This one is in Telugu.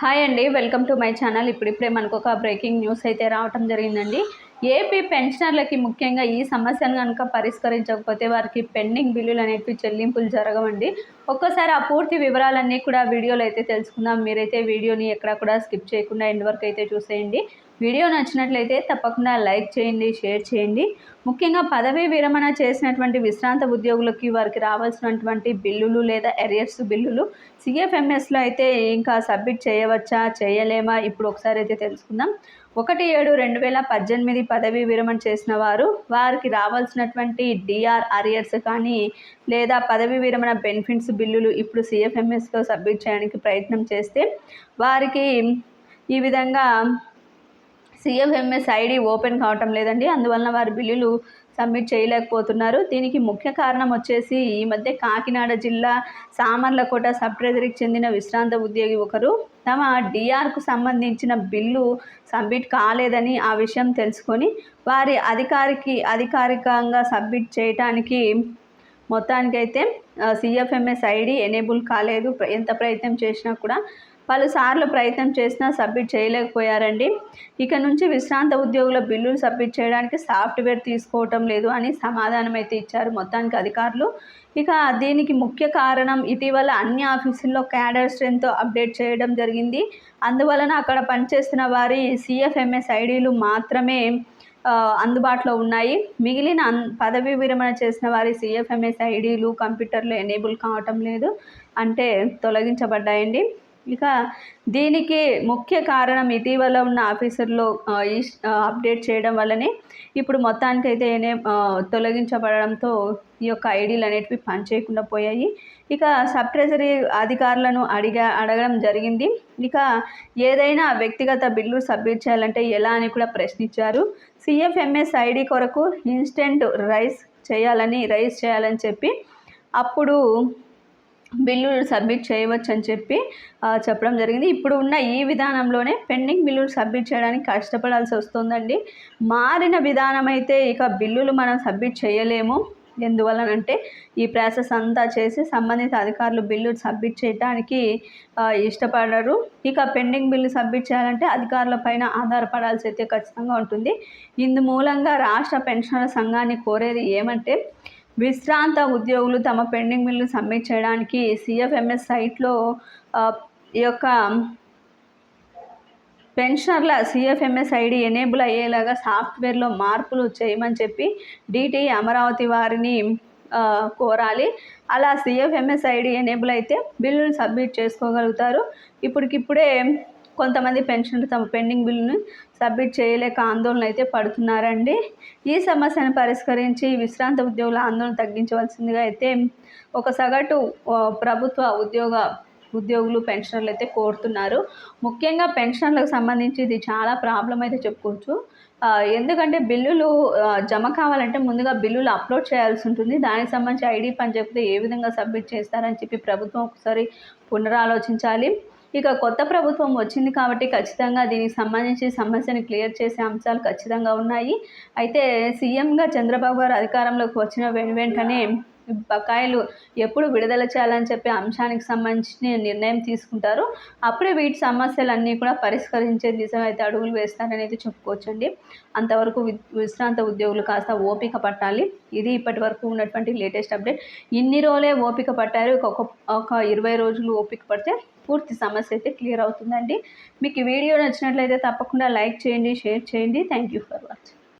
హాయ్ అండి, వెల్కమ్ టు మై ఛానల్. ఇప్పుడిప్పుడే మనకు ఒక బ్రేకింగ్ న్యూస్ అయితే రావటం జరిగిందండి. ఏపీ పెన్షనర్లకి ముఖ్యంగా ఈ సమస్యను కనుక పరిష్కరించకపోతే వారికి పెండింగ్ బిల్లులు అనేవి చెల్లింపులు జరగవండి. ఒక్కసారి ఆ పూర్తి వివరాలన్నీ కూడా వీడియోలో అయితే తెలుసుకుందాం. మీరైతే వీడియోని ఎక్కడా కూడా స్కిప్ చేయకుండా ఎండ్ వరకు అయితే చూసేయండి. వీడియో నచ్చినట్లయితే తప్పకుండా లైక్ చేయండి, షేర్ చేయండి. ముఖ్యంగా పదవీ విరమణ చేసినటువంటి విశ్రాంత ఉద్యోగులకి వారికి రావాల్సినటువంటి బిల్లులు లేదా ఎరియర్స్ బిల్లులు సిఎఫ్ఎంఎస్లో అయితే ఇంకా సబ్మిట్ చేయవచ్చా, చేయలేమా, ఇప్పుడు ఒకసారి అయితే తెలుసుకుందాం. 1/7/2018 పదవీ విరమణ చేసిన వారికి రావాల్సినటువంటి డిఆర్ అరియర్స్ కానీ లేదా పదవీ విరమణ బెనిఫిట్స్ బిల్లులు ఇప్పుడు సిఎఫ్ఎంఎస్లో సబ్మిట్ చేయడానికి ప్రయత్నం చేస్తే వారికి ఈ విధంగా సిఎఫ్ఎంఎస్ ఐడి ఓపెన్ కావటం లేదండి. అందువలన వారి బిల్లులు సబ్మిట్ చేయలేకపోతున్నారు. దీనికి ముఖ్య కారణం వచ్చేసి ఈ మధ్య కాకినాడ జిల్లా సామర్లకోట సబ్ ట్రెజరీకి చెందిన విశ్రాంత ఉద్యోగి ఒకరు తమ డిఆర్కు సంబంధించిన బిల్లు సబ్మిట్ కాలేదని ఆ విషయం తెలుసుకొని వారి అధికారికంగా సబ్మిట్ చేయటానికి మొత్తానికైతే సిఎఫ్ఎంఎస్ ఐడి ఎనేబుల్ కాలేదు. ఎంత ప్రయత్నం చేసినా కూడా పలుసార్లు ప్రయత్నం చేసినా సబ్మిట్ చేయలేకపోయారండి. ఇక నుంచి విశ్రాంత ఉద్యోగుల బిల్లులు సబ్మిట్ చేయడానికి సాఫ్ట్వేర్ తీసుకోవటం లేదు అని సమాధానం అయితే ఇచ్చారు మొత్తానికి అధికారులు. ఇక దీనికి ముఖ్య కారణం ఇటీవల అన్ని ఆఫీసుల్లో క్యాడర్ స్ట్రెంత్ అప్డేట్ చేయడం జరిగింది. అందువలన అక్కడ పనిచేస్తున్న వారి సిఎఫ్ఎంఎస్ ఐడీలు మాత్రమే అందుబాటులో ఉన్నాయి. మిగిలిన పదవీ విరమణ చేసిన వారి సిఎఫ్ఎంఎస్ ఐడీలు కంప్యూటర్లో ఎనేబుల్ కావటం లేదు, అంటే తొలగించబడ్డాయండి. ఇక దీనికి ముఖ్య కారణం ఇటీవల ఉన్న ఆఫీసర్లో అప్డేట్ చేయడం వల్లనే ఇప్పుడు మొత్తానికైతే తొలగించబడడంతో ఈ యొక్క ఐడీలు అనేటివి పనిచేయకుండా పోయాయి. ఇక సబ్ ట్రెజరీ అధికారులను అడగడం జరిగింది. ఇక ఏదైనా వ్యక్తిగత బిల్లు సబ్మిట్ చేయాలంటే ఎలా అని కూడా ప్రశ్నించారు. సిఎఫ్ఎంఎస్ ఐడి కొరకు ఇన్స్టెంట్ రైజ్ చేయాలని చెప్పి అప్పుడు బిల్లులు సబ్మిట్ చేయవచ్చు అని చెప్పడం జరిగింది. ఇప్పుడు ఉన్న ఈ విధానంలోనే పెండింగ్ బిల్లులు సబ్మిట్ చేయడానికి కష్టపడాల్సి వస్తుందండి. మారిన విధానం అయితే ఇక బిల్లులు మనం సబ్మిట్ చేయలేము. ఎందువలనంటే ఈ ప్రాసెస్ అంతా చేసి సంబంధిత అధికారులు బిల్లు సబ్మిట్ చేయడానికి ఇష్టపడరు. ఇక పెండింగ్ బిల్లు సబ్మిట్ చేయాలంటే అధికారుల పైన ఆధారపడాల్సి అయితే ఖచ్చితంగా ఉంటుంది. ఇందు మూలంగా రాష్ట్ర పెన్షనర్ల సంఘాన్ని కోరేది ఏమంటే విశ్రాంత ఉద్యోగులు తమ పెండింగ్ బిల్లు సబ్మిట్ చేయడానికి సిఎఫ్ఎంఎస్ సైట్లో ఈ యొక్క పెన్షనర్ల సిఎఫ్ఎంఎస్ ఐడి ఎనేబుల్ అయ్యేలాగా సాఫ్ట్వేర్లో మార్పులు చేయమని చెప్పి డిటి అమరావతి వారిని కోరాలి. అలా సిఎఫ్ఎంఎస్ ఐడి ఎనేబుల్ అయితే బిల్లులు సబ్మిట్ చేసుకోగలుగుతారు. ఇప్పటికిప్పుడే కొంతమంది పెన్షన్లు తమ పెండింగ్ బిల్లును సబ్మిట్ చేయలేక ఆందోళన అయితే పడుతున్నారండి. ఈ సమస్యను పరిష్కరించి విశ్రాంత ఉద్యోగుల ఆందోళన తగ్గించవలసిందిగా అయితే ఒక సగటు ప్రభుత్వ ఉద్యోగులు పెన్షనర్లు అయితే కోరుతున్నారు. ముఖ్యంగా పెన్షన్లకు సంబంధించి ఇది చాలా ప్రాబ్లం అయితే చెప్పుకోవచ్చు. ఎందుకంటే బిల్లులు జమ కావాలంటే ముందుగా బిల్లులు అప్లోడ్ చేయాల్సి ఉంటుంది. దానికి సంబంధించి ఐడి పని చెప్తే ఏ విధంగా సబ్మిట్ చేస్తారని చెప్పి ప్రభుత్వం ఒకసారి పునరాలోచించాలి. ఇక కొత్త ప్రభుత్వం వచ్చింది కాబట్టి ఖచ్చితంగా దీనికి సంబంధించి సమస్యను క్లియర్ చేసే అంశాలు ఖచ్చితంగా ఉన్నాయి. అయితే సీఎంగా చంద్రబాబు గారు అధికారంలోకి వచ్చిన వెంటనే బకాయిలు ఎప్పుడు విడుదల చేయాలని చెప్పే అంశానికి సంబంధించిన నిర్ణయం తీసుకుంటారు. అప్పుడే వీటి సమస్యలన్నీ కూడా పరిష్కరించే దిశగా అయితే అడుగులు వేస్తారనేది చెప్పుకోవచ్చండి. అంతవరకు విశ్రాంత ఉద్యోగులు కాస్త ఓపిక పట్టాలి. ఇది ఇప్పటి వరకు ఉన్నటువంటి లేటెస్ట్ అప్డేట్. ఇన్ని రోజులే ఓపిక పట్టారు, ఒక 20 రోజులు ఓపిక పడితే పూర్తి సమస్య అయితే క్లియర్ అవుతుందండి. మీకు ఈ వీడియో నచ్చినట్లయితే తప్పకుండా లైక్ చేయండి, షేర్ చేయండి. Thank you for watching.